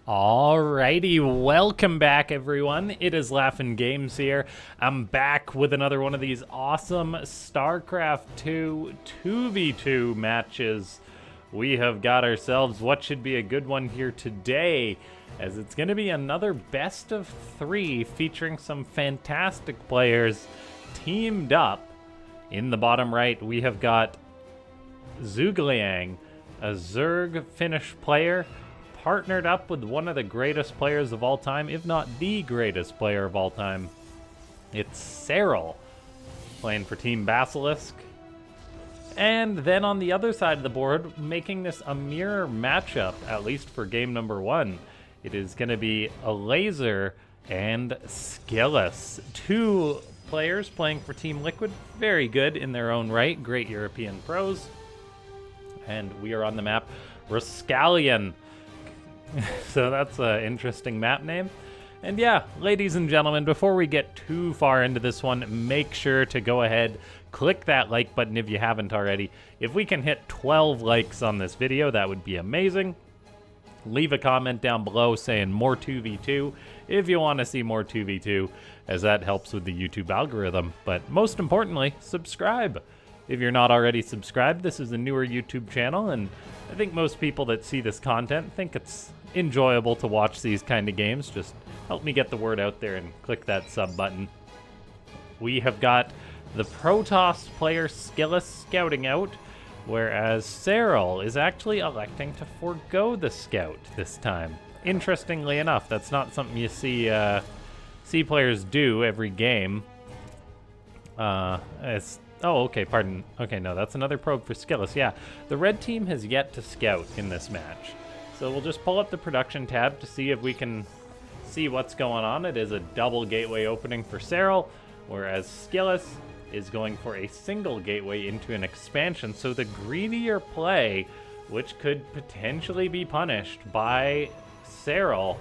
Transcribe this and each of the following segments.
Alrighty, welcome back everyone. It is Laughin' Games here. I'm back with another one of these awesome Starcraft 2 2v2 matches. We have got ourselves what should be a good one here today, as it's going to be another best of 3 featuring some fantastic players teamed up. In the bottom right, we have got ZhuGuLiang, a Zerg Finnish player, partnered up with one of the greatest players of all time, if not the greatest player of all time. It's Serral, playing for Team Basilisk. And then on the other side of the board, making this a mirror matchup, at least for game number 1, it is going to be Elazer and SKillous. 2 players playing for Team Liquid, very good in their own right, great European pros. And we are on the map Serral-ZhuGuLiang. So that's an interesting map name. And yeah, ladies and gentlemen, before we get too far into this one, make sure to go ahead, click that like button if you haven't already. If we can hit 12 likes on this video, that would be amazing. Leave a comment down below saying more 2v2 if you want to see more 2v2, as that helps with the YouTube algorithm. But most importantly, subscribe. If you're not already subscribed, this is a newer YouTube channel, and I think most people that see this content think it's enjoyable to watch these kind of games. Just help me get the word out there and click that sub button. We have got the Protoss player SKillous scouting out, whereas Serral is actually electing to forego the scout this time. Interestingly enough, that's not something you see players do every game. Oh, okay, pardon. Okay, no, that's another probe for SKillous. Yeah, the red team has yet to scout in this match. So we'll just pull up the production tab to see if we can see what's going on. It is a double gateway opening for Serral, whereas SKillous is going for a single gateway into an expansion. So the greedier play, which could potentially be punished by Serral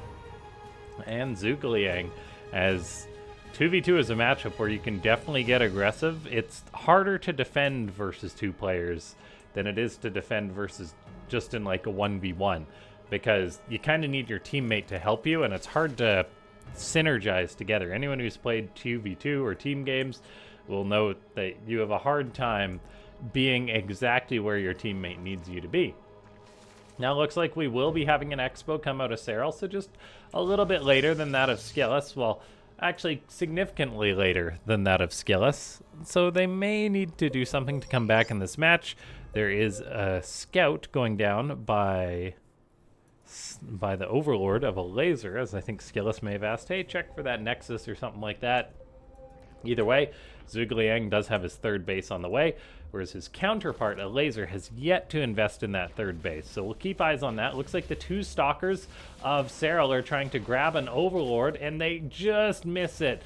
and ZhuGuLiang, as 2v2 is a matchup where you can definitely get aggressive. It's harder to defend versus 2 players than it is to defend versus just in like a 1v1, because you kind of need your teammate to help you, and it's hard to synergize together. Anyone who's played 2v2 or team games will know that you have a hard time being exactly where your teammate needs you to be. Now it looks like we will be having an expo come out of Serral, so just a little bit later than that of SKillous. Well, actually significantly later than that of SKillous, so they may need to do something to come back in this match. There is a scout going down by the overlord of Elazer, as I think SKillous may have asked, hey, check for that nexus or something like that. Either way, ZhuGuLiang does have his third base on the way, whereas his counterpart, Elazer, has yet to invest in that third base. So we'll keep eyes on that. Looks like the 2 stalkers of Serral are trying to grab an overlord, and they just miss it.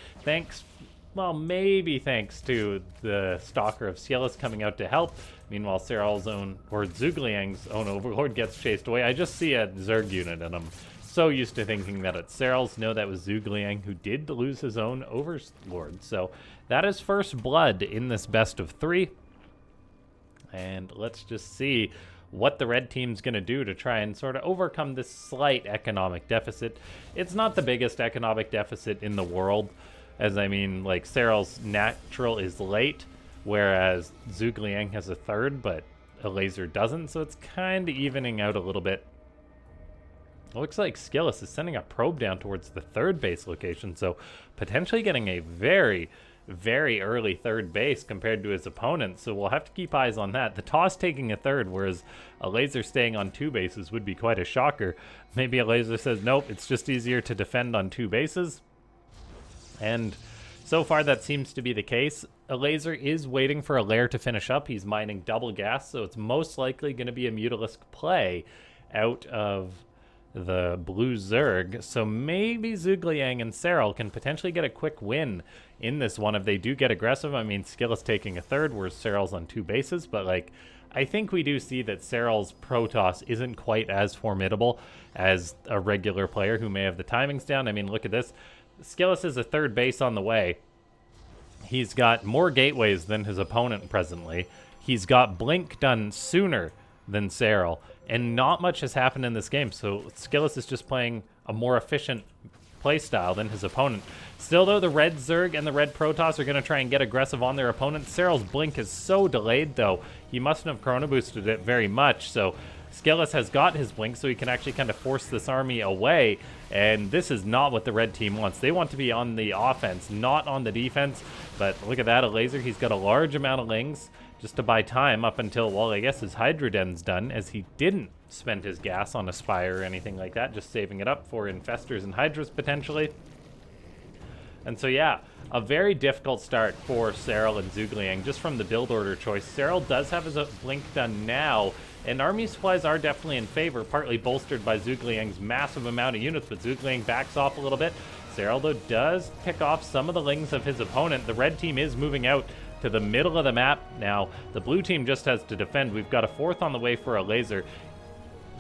Well, maybe thanks to the stalker of SKillous coming out to help. Meanwhile, Serral's own, or ZhuGuLiang's own overlord gets chased away. I just see a Zerg unit, and I'm so used to thinking that it's Serral's. No, that was ZhuGuLiang, who did lose his own overlord. So that is first blood in this best of 3. And let's just see what the red team's going to do to try and sort of overcome this slight economic deficit. It's not the biggest economic deficit in the world, as I mean, like, Serral's natural is late, whereas ZhuGuLiang has a third, but Elazer doesn't, so it's kind of evening out a little bit. It looks like SKillous is sending a probe down towards the third base location, so potentially getting a very, very early third base compared to his opponent, so we'll have to keep eyes on that. The toss taking a third, whereas Elazer staying on 2 bases would be quite a shocker. Maybe Elazer says, nope, it's just easier to defend on 2 bases. And so far that seems to be the case. Elazer is waiting for a lair to finish up. He's mining double gas, so it's most likely going to be a Mutalisk play out of the blue Zerg. So maybe ZhuGuLiang and Serral can potentially get a quick win in this one if they do get aggressive. I mean, SKillous taking a third, whereas Serral's on 2 bases, but like, I think we do see that Serral's Protoss isn't quite as formidable as a regular player who may have the timings down. I mean, look at this. SKillous is a third base on the way. He's got more gateways than his opponent presently. He's got Blink done sooner than Serral. And not much has happened in this game, so Skillous is just playing a more efficient playstyle than his opponent. Still, though, the red Zerg and the red Protoss are going to try and get aggressive on their opponent. Serral's blink is so delayed, though. He mustn't have chrono boosted it very much, so Skillous has got his blink, so he can actually kind of force this army away, and this is not what the red team wants. They want to be on the offense, not on the defense, but look at that, Elazer. He's got a large amount of lings just to buy time up until, well, I guess his Hydra Den's done, as he didn't spend his gas on a Spire or anything like that, just saving it up for Infestors and Hydras potentially. And so, yeah, a very difficult start for Serral and ZhuGuLiang just from the build order choice. Serral does have his blink done now, and army supplies are definitely in favor, partly bolstered by ZhuGuLiang's massive amount of units, but ZhuGuLiang backs off a little bit. Serral, though, does pick off some of the lings of his opponent. The red team is moving out to the middle of the map now. The blue team just has to defend. We've got a fourth on the way for Elazer.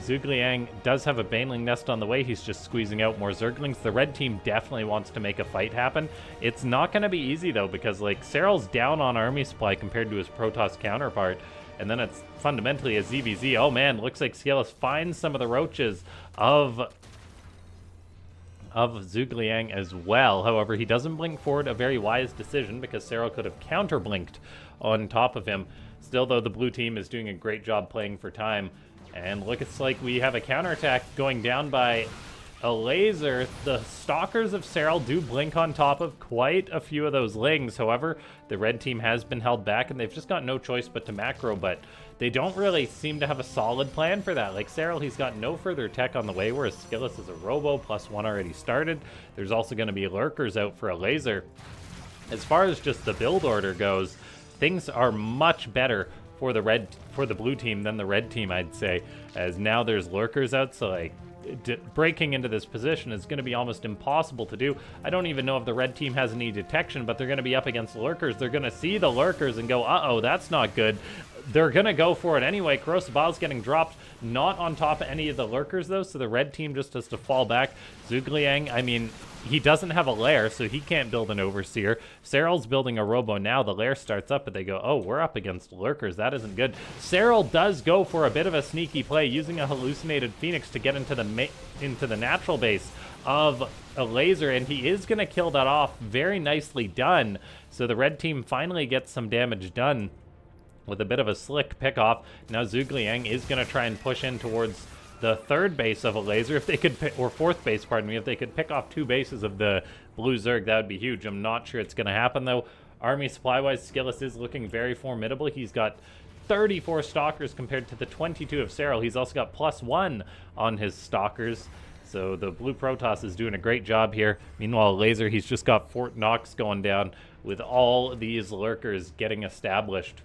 ZhuGuLiang does have a Baneling Nest on the way. He's just squeezing out more Zerglings. The red team definitely wants to make a fight happen. It's not going to be easy, though, because, like, Serral's down on army supply compared to his Protoss counterpart. And then it's fundamentally a ZVZ. Oh, man, looks like Skillous finds some of the roaches of ZhuGuLiang as well. However, he doesn't blink forward, a very wise decision, because Serral could have counter-blinked on top of him. Still, though, the blue team is doing a great job playing for time. And look, it's like we have a counterattack going down by Elazer. The Stalkers of Serral do blink on top of quite a few of those lings. However, the red team has been held back, and they've just got no choice but to macro, but they don't really seem to have a solid plan for that. Like Serral, he's got no further tech on the way, whereas Skillous is a robo, +1 already started. There's also going to be lurkers out for Elazer. As far as just the build order goes, things are much better for the blue team than the red team, I'd say, as now there's lurkers out, so like breaking into this position is going to be almost impossible to do. I don't even know if the red team has any detection, but they're going to be up against lurkers. They're going to see the lurkers and go, uh-oh, that's not good. They're going to go for it anyway. Corrosive Bile's getting dropped, not on top of any of the lurkers, though, so the red team just has to fall back. ZhuGuLiang, I mean, he doesn't have a lair, so he can't build an Overseer. Serral's building a robo now. The lair starts up, but they go, oh, we're up against lurkers. That isn't good. Serral does go for a bit of a sneaky play, using a hallucinated Phoenix to get into the natural base of Elazer, and he is going to kill that off. Very nicely done. So the red team finally gets some damage done with a bit of a slick pickoff. Now ZhuGuLiang is going to try and push in towards the third base of Elazer. If they could or fourth base, pardon me, if they could pick off 2 bases of the blue Zerg, that would be huge. I'm not sure it's going to happen, though. Army supply-wise, Skillous is looking very formidable. He's got 34 Stalkers compared to the 22 of Serral. He's also got +1 on his Stalkers. So the blue Protoss is doing a great job here. Meanwhile, Elazer, he's just got Fort Knox going down with all these lurkers getting established.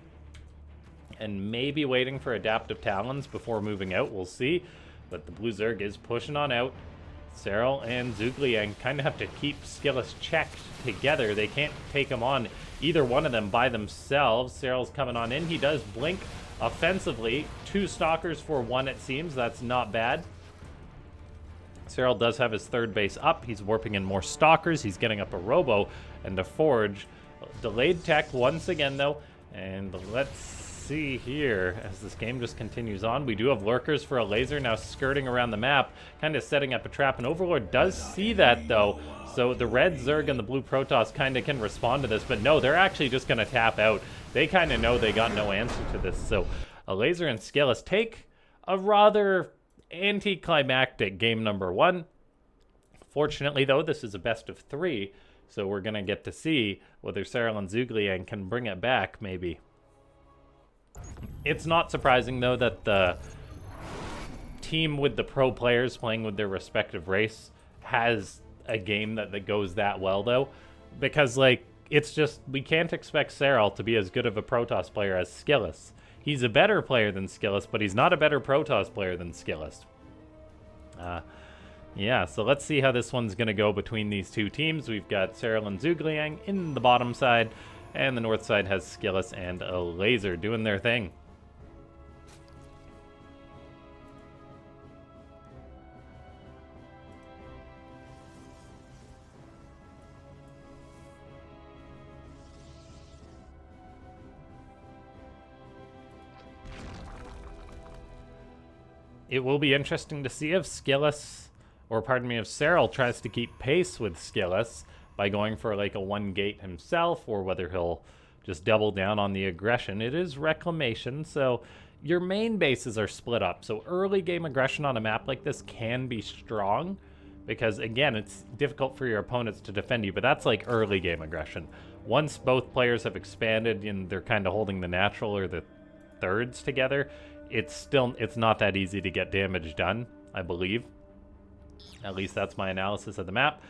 And maybe waiting for adaptive talons before moving out. We'll see. But the blue Zerg is pushing on out. Serral and ZhuGuLiang kind of have to keep Skillous checked together. They can't take him on, either one of them, by themselves. Serral's coming on in. He does blink offensively. 2 Stalkers for 1, it seems. That's not bad. Serral does have his third base up. He's warping in more Stalkers. He's getting up a robo and a forge. Delayed tech once again, though. And let's see here as this game just continues on. We do have lurkers for Elazer now skirting around the map, kind of setting up a trap, and Overlord does see that, though, so the red Zerg and the blue Protoss kind of can respond to this, but no, they're actually just going to tap out. They kind of know they got no answer to this, so Elazer and Skillous take a rather anticlimactic game number 1. Fortunately, though, this is a best of 3, so we're going to get to see whether Serral and ZhuGuLiang can bring it back, maybe. It's not surprising, though, that the team with the pro players playing with their respective race has a game that goes that well, though. Because, like, it's just, we can't expect Serral to be as good of a Protoss player as Skillous. He's a better player than Skillous, but he's not a better Protoss player than Skillous. Yeah, so let's see how this one's going to go between these two teams. We've got Serral and ZhuGuLiang in the bottom side, and the north side has Skillous and Elazer doing their thing. It will be interesting to see if Skillous, or pardon me, if Serral tries to keep pace with Skillous by going for like a 1-gate himself, or whether he'll just double down on the aggression. It is Reclamation, so your main bases are split up. So early game aggression on a map like this can be strong, because again, it's difficult for your opponents to defend you, but that's like early game aggression. Once both players have expanded and they're kind of holding the natural or the thirds together, it's not that easy to get damage done, I believe. At least that's my analysis of the map.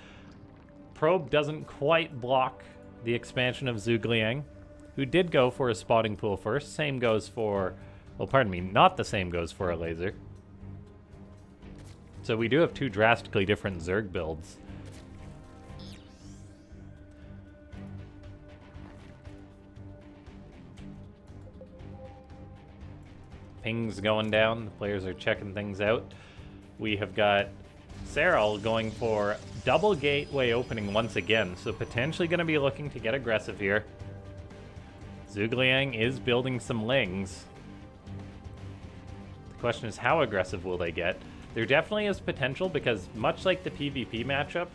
Probe doesn't quite block the expansion of ZhuGuLiang, who did go for a spotting pool first. Same goes for, well, pardon me, not the same goes for Elazer. So we do have two drastically different Zerg builds. Pings going down, the players are checking things out. We have got Serral going for double gateway opening once again, so potentially going to be looking to get aggressive here. ZhuGuLiang is building some Lings. The question is, how aggressive will they get? There definitely is potential, because much like the PvP matchup,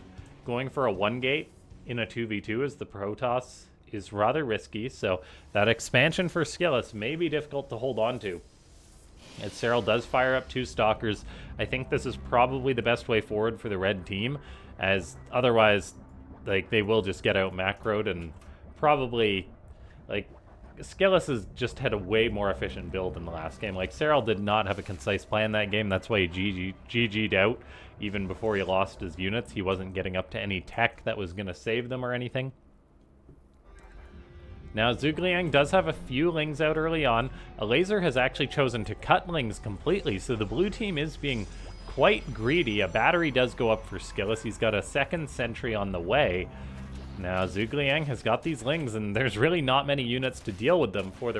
going for a 1-gate in a 2v2 as the Protoss is rather risky, so that expansion for Skillous may be difficult to hold on to. As Serral does fire up 2 Stalkers, I think this is probably the best way forward for the red team, as otherwise, like, they will just get out macroed and probably, like, Skillous has just had a way more efficient build in the last game. Like, Serral did not have a concise plan that game. That's why he GG'd out even before he lost his units. He wasn't getting up to any tech that was going to save them or anything. Now, ZhuGuLiang does have a few Lings out early on. Elazer has actually chosen to cut Lings completely, so the blue team is being quite greedy. A battery does go up for Skillous. He's got a 2nd sentry on the way. Now, ZhuGuLiang has got these Lings, and there's really not many units to deal with them for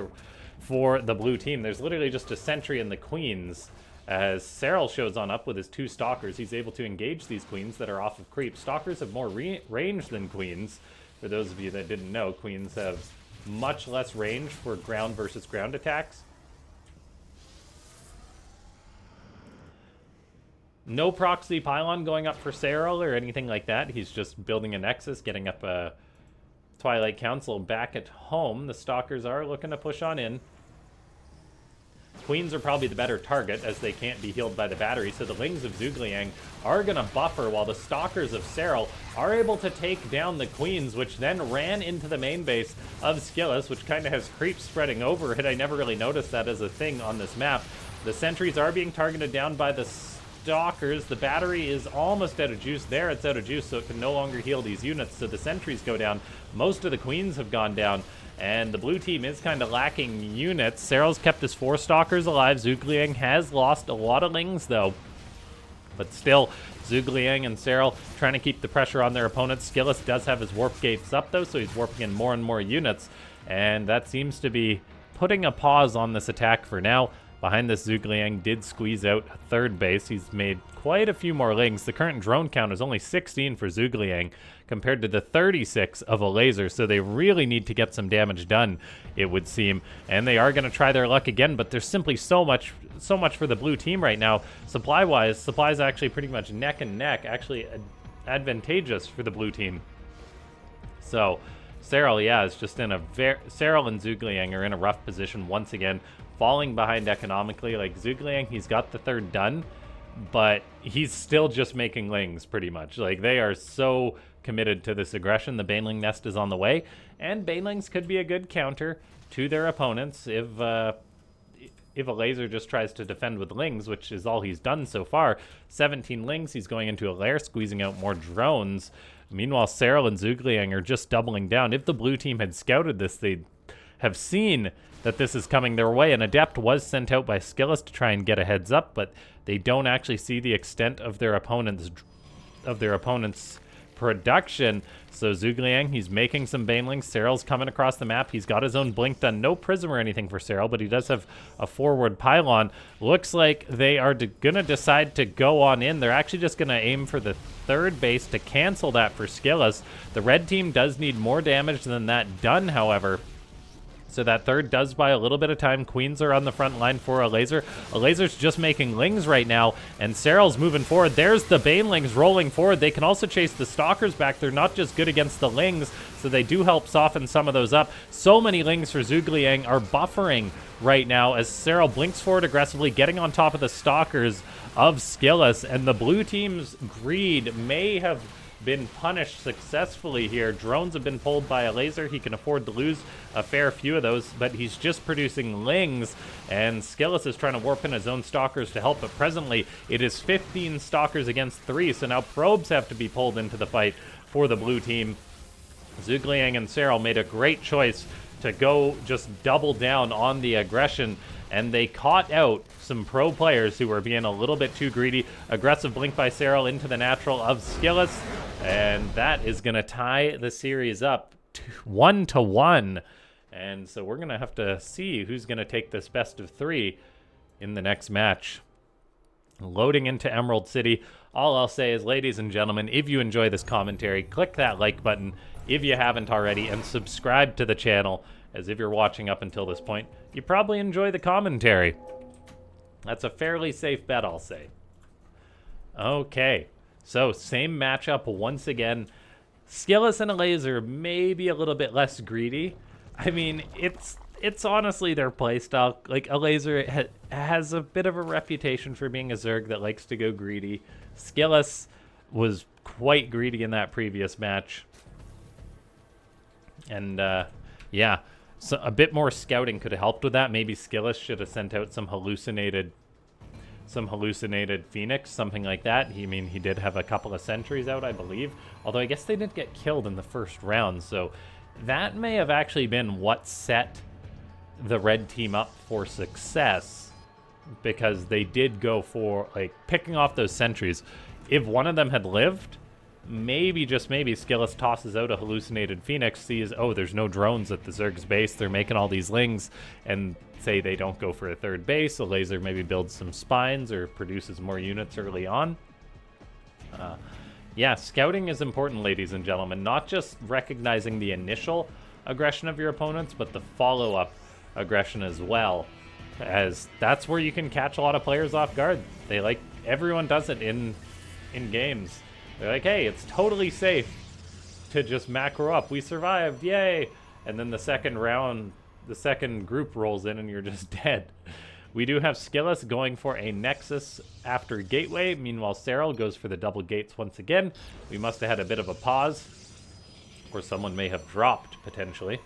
the blue team. There's literally just a sentry and the queens. As Serral shows on up with his 2 Stalkers, he's able to engage these queens that are off of creep. Stalkers have more range than queens. For those of you that didn't know, queens have much less range for ground versus ground attacks. No proxy pylon going up for Serral or anything like that. He's just building a Nexus, getting up a Twilight Council back at home. The Stalkers are looking to push on in. Queens are probably the better target, as they can't be healed by the battery, so the Lings of ZhuGuLiang are going to buffer, while the Stalkers of Serral are able to take down the Queens, which then ran into the main base of Skillous, which kind of has creep spreading over it. I never really noticed that as a thing on this map. The sentries are being targeted down by the Stalkers. The battery is almost out of juice. There, it's out of juice, so it can no longer heal these units, so the sentries go down. Most of the Queens have gone down, and the blue team is kind of lacking units. Serral's kept his 4 Stalkers alive. ZhuGuLiang has lost a lot of Lings, though. But still, ZhuGuLiang and Serral trying to keep the pressure on their opponents. Skillous does have his warp gates up, though, so he's warping in more and more units. And that seems to be putting a pause on this attack for now. Behind this, ZhuGuLiang did squeeze out a 3rd base. He's made quite a few more Lings. The current drone count is only 16 for ZhuGuLiang compared to the 36 of Elazer, so they really need to get some damage done, it would seem. And they are going to try their luck again, but there's simply so much for the blue team right now. Supply-wise, supply's actually pretty much neck and neck, actually advantageous for the blue team. So, Serral, yeah, is just in a Serral and ZhuGuLiang are in a rough position once again, falling behind economically. Like, ZhuGuLiang, he's got the 3rd done, but he's still just making Lings, pretty much. Like, they are so committed to this aggression. The Baneling Nest is on the way, and Banelings could be a good counter to their opponents if Elazer just tries to defend with Lings, which is all he's done so far. 17 Lings, he's going into a lair, squeezing out more drones. Meanwhile, Serral and ZhuGuLiang are just doubling down. If the blue team had scouted this, they'd have seen that this is coming their way. An Adept was sent out by Skillous to try and get a heads up, but they don't actually see the extent of their opponent's production. So ZhuGuLiang, he's making some Banelings. Serral's coming across the map. He's got his own blink done. No Prism or anything for Serral, but he does have a forward pylon. Looks like they are gonna decide to go on in. They're actually just gonna aim for the 3rd base to cancel that for Skillous. The red team does need more damage than that done, however. So that third does buy a little bit of time. Queens are on the front line for Elazer. Elazer's just making Lings right now, and Serral's moving forward. There's the Banelings rolling forward. They can also chase the Stalkers back. They're not just good against the Lings, so they do help soften some of those up. So many Lings for ZhuGuLiang are buffering right now as Serral blinks forward aggressively, getting on top of the Stalkers of Skillous, and the blue team's greed may have been punished successfully here. Drones have been pulled by Elazer. He can afford to lose a fair few of those, but he's just producing Lings, and Skillous is trying to warp in his own Stalkers to help, but presently it is 15 Stalkers against 3, so now probes have to be pulled into the fight for the blue team. ZhuGuLiang and Serral made a great choice to go just double down on the aggression, and they caught out some pro players who were being a little bit too greedy. Aggressive blink by Serral into the natural of Skillous, and that is going to tie the series up 1-1. And so we're going to have to see who's going to take this best of 3 in the next match. Loading into Emerald City. All I'll say is, ladies and gentlemen, if you enjoy this commentary, click that like button if you haven't already, and subscribe to the channel, as if you're watching up until this point, you probably enjoy the commentary. That's a fairly safe bet, I'll say. Okay, so same matchup once again. Skillous and Elazer may be a little bit less greedy. I mean, it's honestly their playstyle. Like, Elazer has a bit of a reputation for being a Zerg that likes to go greedy. Skillous was quite greedy in that previous match. And, yeah, so a bit more scouting could have helped with that. Maybe Skillous should have sent out some hallucinated Phoenix, something like that. He did have a couple of sentries out, I believe. Although I guess they didn't get killed in the first round, so that may have actually been what set the red team up for success, because they did go for, like, picking off those sentries. If one of them had lived, maybe, just maybe, Skillous tosses out a hallucinated Phoenix, sees, oh, there's no drones at the Zerg's base, they're making all these Lings, and say they don't go for a third base. Elazer maybe builds some spines or produces more units early on. Yeah, scouting is important, ladies and gentlemen. Not just recognizing the initial aggression of your opponents, but the follow-up aggression as well, as that's where you can catch a lot of players off guard. Everyone does it in games. They're like, hey, it's totally safe to just macro up. We survived, yay! And then the second round, the second group rolls in and you're just dead. We do have Skillous going for a Nexus after Gateway. Meanwhile, Serral goes for the double gates once again. We must have had a bit of a pause, or someone may have dropped, potentially.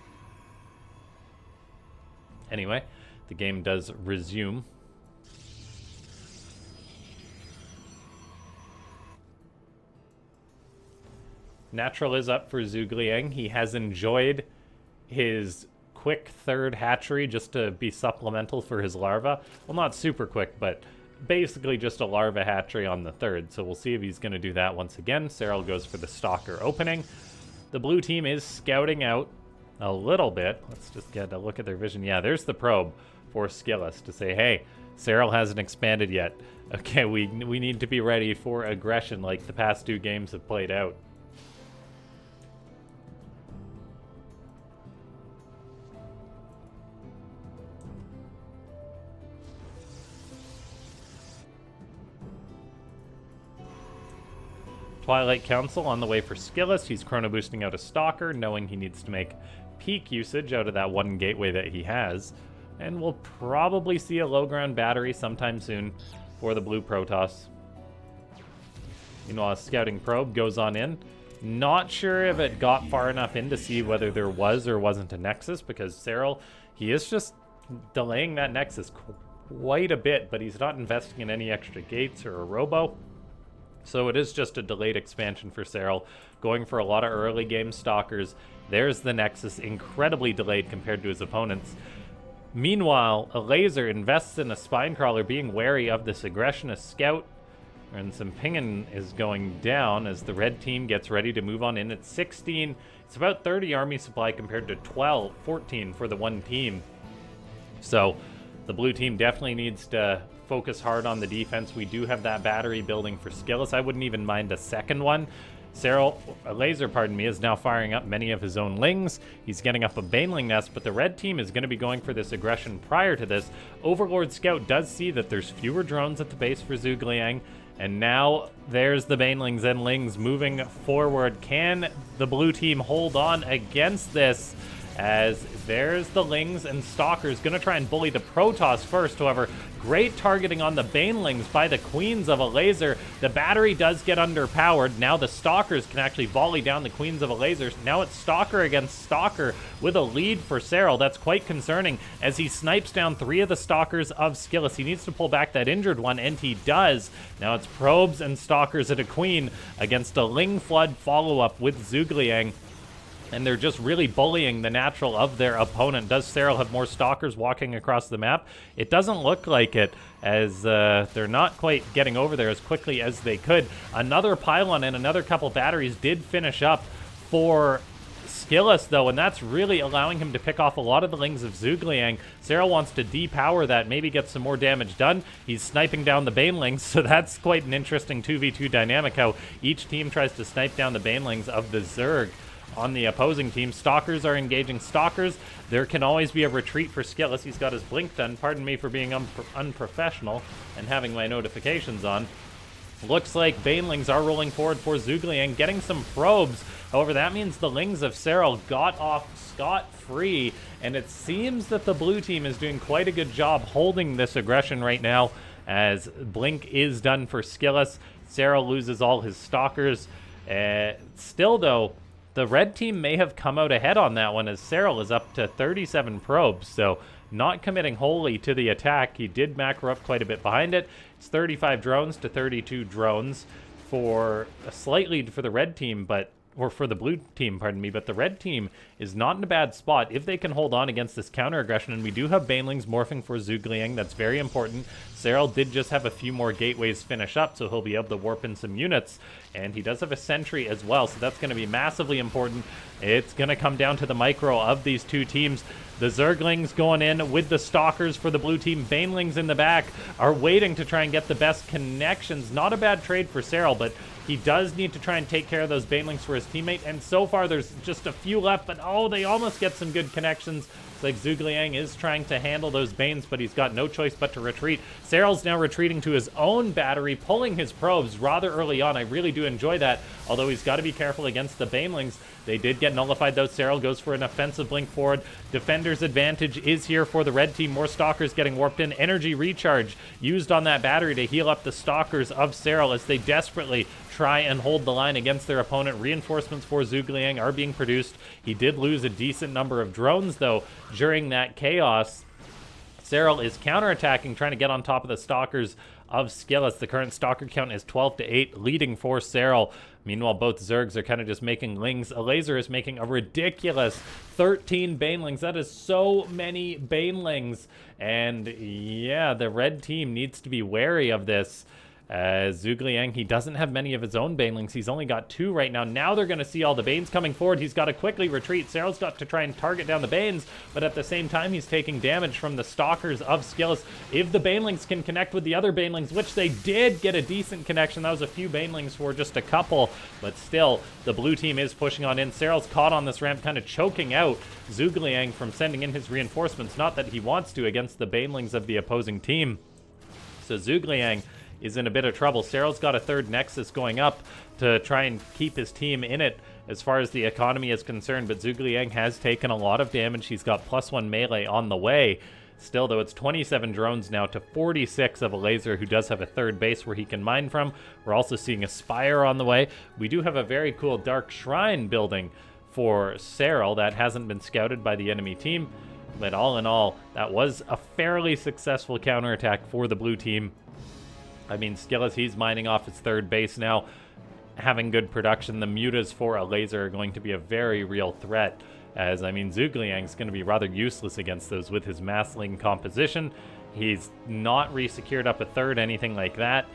Anyway, the game does resume. Natural is up for ZhuGuLiang. He has enjoyed his quick third hatchery just to be supplemental for his larva. Well, not super quick, but basically just a larva hatchery on the third. So we'll see if he's going to do that once again. Serral goes for the Stalker opening. The blue team is scouting out a little bit. Let's just get a look at their vision. Yeah, there's the probe for Skillous to say, hey, Serral hasn't expanded yet. Okay, we need to be ready for aggression like the past 2 games have played out. Twilight Council on the way for Skillous. He's chrono boosting out a Stalker, knowing he needs to make peak usage out of that one gateway that he has. And we'll probably see a low ground battery sometime soon for the blue Protoss. Meanwhile, a scouting probe goes on in. Not sure if it got far enough in to see whether there was or wasn't a Nexus, because Serral, he is just delaying that Nexus quite a bit, but he's not investing in any extra gates or a robo. So it is just a delayed expansion for Serral, going for a lot of early game Stalkers. There's the Nexus, incredibly delayed compared to his opponents. Meanwhile, Elazer invests in a Spinecrawler, being wary of this aggressionist scout, and some pinging is going down as the red team gets ready to move on in at 16. It's about 30 army supply compared to 14 for the one team. So the blue team definitely needs to focus hard on the defense. We do have that battery building for Skillous. I wouldn't even mind a second one. Serral-ZhuGuLiang, pardon me, is now firing up many of his own lings. He's getting up a baneling nest, but the red team is going to be going for this aggression prior to this. Overlord Scout does see that there's fewer drones at the base for ZhuGuLiang, and now there's the banelings and lings moving forward. Can the blue team hold on against this? As there's the lings and stalkers going to try and bully the Protoss first. However, great targeting on the banelings by the Queens of Elazer. The battery does get underpowered. Now the stalkers can actually volley down the Queens of Elazer. Now it's stalker against stalker with a lead for Serral. That's quite concerning as he snipes down 3 of the stalkers of Skillous. He needs to pull back that injured one, and he does. Now it's probes and stalkers at a queen against a ling flood follow-up with ZhuGuLiang. And they're just really bullying the natural of their opponent. Does Serral have more stalkers walking across the map? It doesn't look like it, as they're not quite getting over there as quickly as they could. Another pylon and another couple batteries did finish up for Skillous, though, and that's really allowing him to pick off a lot of the lings of ZhuGuLiang. Serral wants to depower that, maybe get some more damage done. He's sniping down the banelings, so that's quite an interesting 2v2 dynamic, how each team tries to snipe down the banelings of the Zerg. On the opposing team, stalkers are engaging stalkers. There can always be a retreat for Skillous. He's got his blink done. Pardon me for being unprofessional and having my notifications on. Looks like banelings are rolling forward for ZhuGuLiang, getting some probes. However, that means the lings of Serral got off scot-free, and it seems that the blue team is doing quite a good job holding this aggression right now, as blink is done for Skillous. Serral loses all his stalkers. Still, though, the red team may have come out ahead on that one, as Serral is up to 37 probes, so not committing wholly to the attack. He did macro up quite a bit behind it. It's 35 drones to 32 drones for a slight lead for the red team, or for the blue team, pardon me, but the red team is not in a bad spot if they can hold on against this counter aggression, and we do have banelings morphing for ZhuGuLiang. That's very important. Serral did just have a few more gateways finish up, so he'll be able to warp in some units, and he does have a sentry as well, so that's going to be massively important. It's going to come down to the micro of these two teams. The Zerglings going in with the stalkers for the blue team. Banelings in the back are waiting to try and get the best connections. Not a bad trade for Serral, but he does need to try and take care of those banelings for his teammate, and so far there's just a few left, but oh, they almost get some good connections. It's like ZhuGuLiang is trying to handle those banes, but he's got no choice but to retreat. Serral's now retreating to his own battery, pulling his probes rather early on. I really do enjoy that, although he's got to be careful against the banelings. They did get nullified, though. Serral goes for an offensive blink forward. Defender's advantage is here for the red team. More stalkers getting warped in. Energy recharge used on that battery to heal up the stalkers of Serral as they desperately try and hold the line against their opponent. Reinforcements for ZhuGuLiang are being produced. He did lose a decent number of drones, though, during that chaos. Serral is counterattacking, trying to get on top of the stalkers of Skillous. The current stalker count is 12 to 8, leading for Serral. Meanwhile, both Zergs are kind of just making lings. Elazer is making a ridiculous 13 banelings. That is so many banelings. And yeah, the red team needs to be wary of this. ZhuGuLiang, he doesn't have many of his own banelings. He's only got 2 right now. Now they're going to see all the banes coming forward. He's got to quickly retreat. Serral's got to try and target down the banes, but at the same time, he's taking damage from the stalkers of Skillous. If the banelings can connect with the other banelings, which they did get a decent connection. That was a few banelings for just a couple, but still, the blue team is pushing on in. Serral's caught on this ramp, kind of choking out ZhuGuLiang from sending in his reinforcements. Not that he wants to against the banelings of the opposing team. So ZhuGuLiang is in a bit of trouble. Serral's got a third Nexus going up to try and keep his team in it as far as the economy is concerned, but ZhuGuLiang has taken a lot of damage. He's got +1 melee on the way. Still, though, it's 27 drones now to 46 of Elazer, who does have a third base where he can mine from. We're also seeing a Spire on the way. We do have a very cool Dark Shrine building for Serral that hasn't been scouted by the enemy team, but all in all, that was a fairly successful counterattack for the blue team. I mean, Skillous, he's mining off his third base now, having good production. The mutas for Elazer are going to be a very real threat, as, I mean, ZhuGuLiang's going to be rather useless against those with his massling composition. He's not re-secured up a third, anything like that.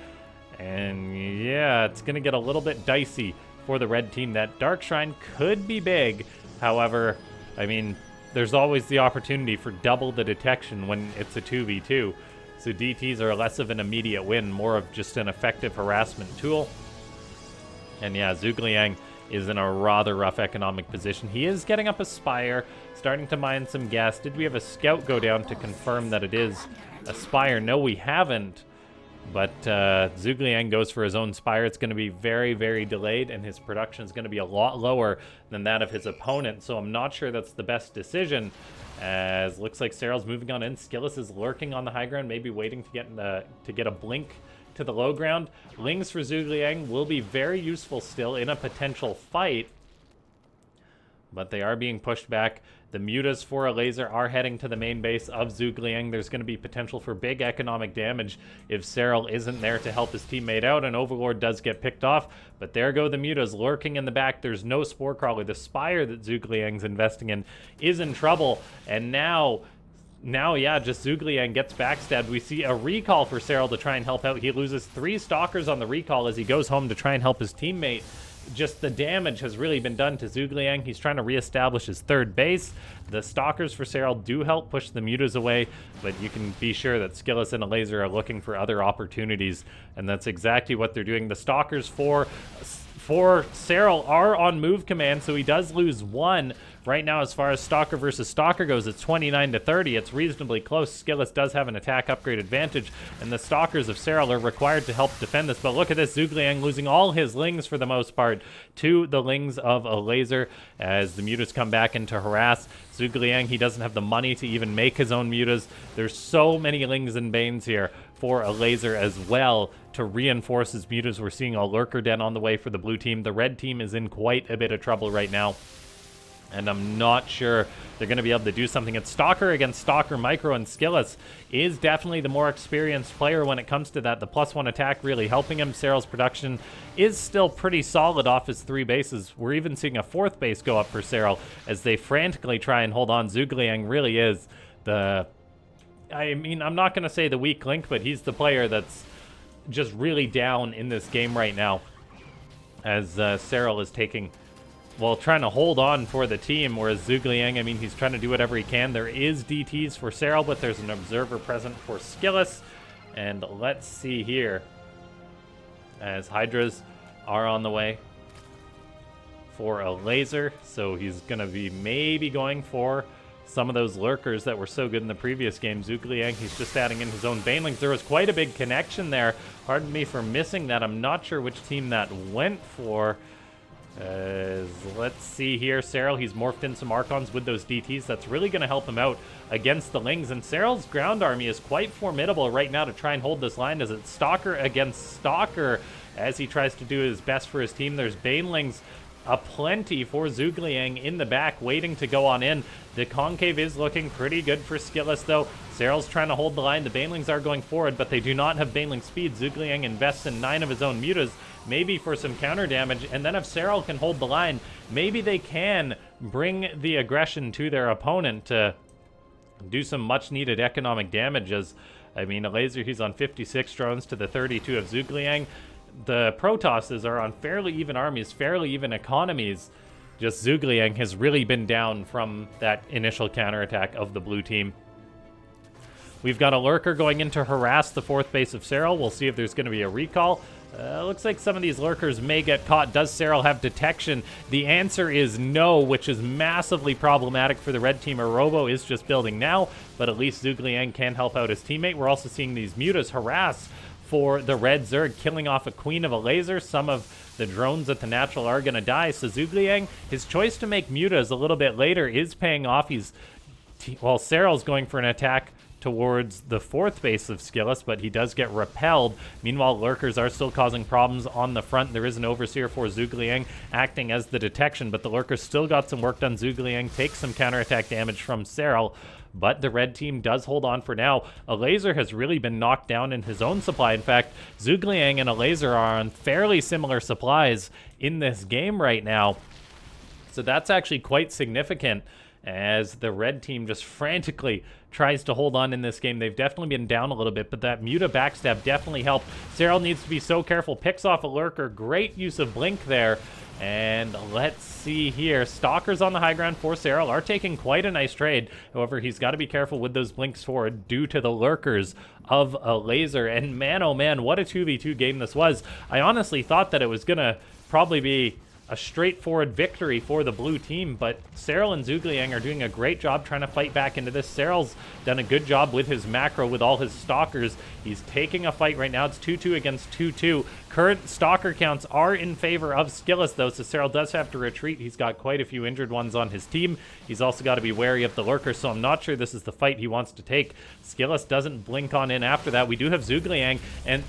And yeah, it's going to get a little bit dicey for the red team. That Dark Shrine could be big. However, I mean, there's always the opportunity for double the detection when it's a 2v2. So DTs are less of an immediate win, more of just an effective harassment tool. And yeah, ZhuGuLiang is in a rather rough economic position. He is getting up a spire, starting to mine some gas. Did we have a scout go down to confirm that it is a spire? No, we haven't. But ZhuGuLiang goes for his own spire. It's going to be very, very delayed, and his production is going to be a lot lower than that of his opponent. So I'm not sure that's the best decision, as looks like Serral's moving on in. Skillous is lurking on the high ground, maybe waiting to get a blink to the low ground. Lings for ZhuGuLiang will be very useful still in a potential fight, but they are being pushed back. The mutas for Elazer are heading to the main base of ZhuGuLiang. There's going to be potential for big economic damage if Serral isn't there to help his teammate out, and Overlord does get picked off. But there go the mutas lurking in the back. There's no Spore Crawler. The Spire that ZhuGuLiang's investing in is in trouble, and now, yeah, just ZhuGuLiang gets backstabbed. We see a recall for Serral to try and help out. He loses 3 Stalkers on the recall as he goes home to try and help his teammate. Just the damage has really been done to ZhuGuLiang. He's trying to reestablish his third base. The Stalkers for Serral do help push the mutas away, but you can be sure that Skillous and Elazer are looking for other opportunities, and that's exactly what they're doing. The Stalkers for Serral are on move command, so he does lose 1. Right now, as far as Stalker versus Stalker goes, it's 29-30. It's reasonably close. Skillous does have an attack upgrade advantage, and the Stalkers of Serral are required to help defend this. But look at this, ZhuGuLiang losing all his Lings for the most part to the Lings of Elazer as the mutas come back in to harass. ZhuGuLiang, he doesn't have the money to even make his own mutas. There's so many Lings and Banes here for Elazer as well to reinforce his mutas. We're seeing a Lurker Den on the way for the blue team. The red team is in quite a bit of trouble right now, and I'm not sure they're going to be able to do something. It's Stalker against Stalker. Micro and Skillous is definitely the more experienced player when it comes to that. The +1 attack really helping him. Serral's production is still pretty solid off his 3 bases. We're even seeing a 4th base go up for Serral as they frantically try and hold on. ZhuGuLiang really is I mean, I'm not going to say the weak link, but he's the player that's just really down in this game right now, as Serral is trying to hold on for the team, whereas ZhuGuLiang, I mean, he's trying to do whatever he can. There is DTs for Serral, but there's an observer present for Skillous. And let's see here, as Hydras are on the way for Elazer, so he's going to be maybe going for some of those Lurkers that were so good in the previous game. ZhuGuLiang, he's just adding in his own Banelings. There was quite a big connection there. Pardon me for missing that. I'm not sure which team that went for. Let's see here. Serral, he's morphed in some Archons with those DTs. That's really going to help him out against the Lings. And Serral's ground army is quite formidable right now to try and hold this line, as it's Stalker against Stalker as he tries to do his best for his team. There's Banelings aplenty for ZhuGuLiang in the back, waiting to go on in. The Concave is looking pretty good for Skillous, though. Serral's trying to hold the line. The Banelings are going forward, but they do not have Baneling speed. ZhuGuLiang invests in 9 of his own mutas, maybe for some counter damage, and then if Serral can hold the line, maybe they can bring the aggression to their opponent to do some much-needed economic damage. As, I mean, Elazer, he's on 56 drones to the 32 of ZhuGuLiang. The Protosses are on fairly even armies, fairly even economies. Just ZhuGuLiang has really been down from that initial counterattack of the blue team. We've got a Lurker going in to harass the 4th base of Serral. We'll see if there's going to be a recall. Looks like some of these Lurkers may get caught. Does Serral have detection? The answer is no, which is massively problematic for the red team. Robo is just building now, but at least ZhuGuLiang can help out his teammate. We're also seeing these mutas harass for the red Zerg, killing off a Queen of Elazer. Some of the drones at the natural are going to die. So ZhuGuLiang, his choice to make mutas a little bit later is paying off. Serral's going for an attack towards the 4th base of Skillous, but he does get repelled. Meanwhile, Lurkers are still causing problems on the front. There is an Overseer for ZhuGuLiang acting as the detection, but the Lurkers still got some work done. ZhuGuLiang takes some counterattack damage from Serral, but the red team does hold on for now. Elazer has really been knocked down in his own supply. In fact, ZhuGuLiang and Elazer are on fairly similar supplies in this game right now. So that's actually quite significant, as the red team just frantically tries to hold on in this game. They've definitely been down a little bit, but that Muta backstab definitely helped. Serral needs to be so careful. Picks off a Lurker. Great use of Blink there. And let's see here. Stalkers on the high ground for Serral are taking quite a nice trade. However, he's got to be careful with those blinks forward due to the Lurkers of Elazer. And man, oh man, what a 2v2 game this was. I honestly thought that it was going to probably be a straightforward victory for the blue team, but Serral and ZhuGuLiang are doing a great job trying to fight back into this. Serral's done a good job with his macro, with all his stalkers. He's taking a fight right now. It's 2-2 against 2-2. Current stalker counts are in favor of Skillous, though, so Serral does have to retreat. He's got quite a few injured ones on his team. He's also got to be wary of the lurker, so I'm not sure this is the fight he wants to take. Skillous doesn't blink on in after that. We do have ZhuGuLiang, and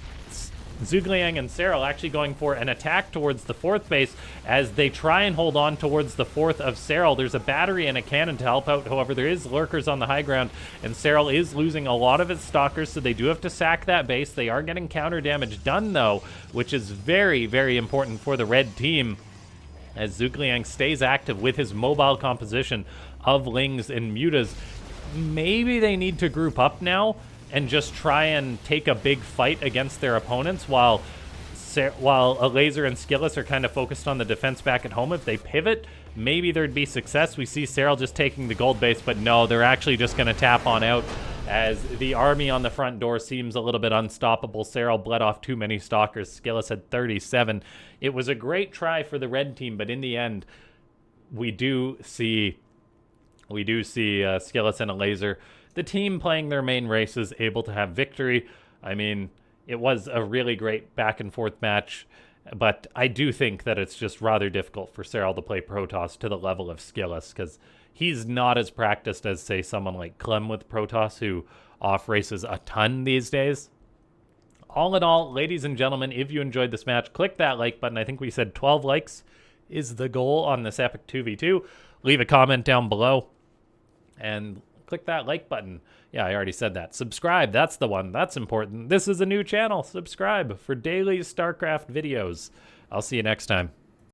ZhuGuLiang and Serral actually going for an attack towards the 4th base as they try and hold on towards the 4th of Serral. There's a battery and a cannon to help out. However, there is lurkers on the high ground, and Serral is losing a lot of its stalkers, so they do have to sack that base. They are getting counter damage done, though, which is very, very important for the red team, as ZhuGuLiang stays active with his mobile composition of Lings and Mutas. Maybe they need to group up now and just try and take a big fight against their opponents while Elazer and Skillous are kind of focused on the defense back at home. If they pivot, maybe there'd be success. We see Serral just taking the gold base, but no, they're actually just going to tap on out as the army on the front door seems a little bit unstoppable. Serral bled off too many stalkers. Skillous had 37. It was a great try for the red team, but in the end, we do see Skillous and Elazer, the team playing their main races, able to have victory. I mean, it was a really great back and forth match, but I do think that it's just rather difficult for Serral to play Protoss to the level of Skillous, because he's not as practiced as, say, someone like Clem with Protoss, who off races a ton these days. All in all, ladies and gentlemen, if you enjoyed this match, click that like button. I think we said 12 likes is the goal on this epic 2v2. Leave a comment down below and click that like button. Yeah, I already said that. Subscribe, that's the one. That's important. This is a new channel. Subscribe for daily StarCraft videos. I'll see you next time.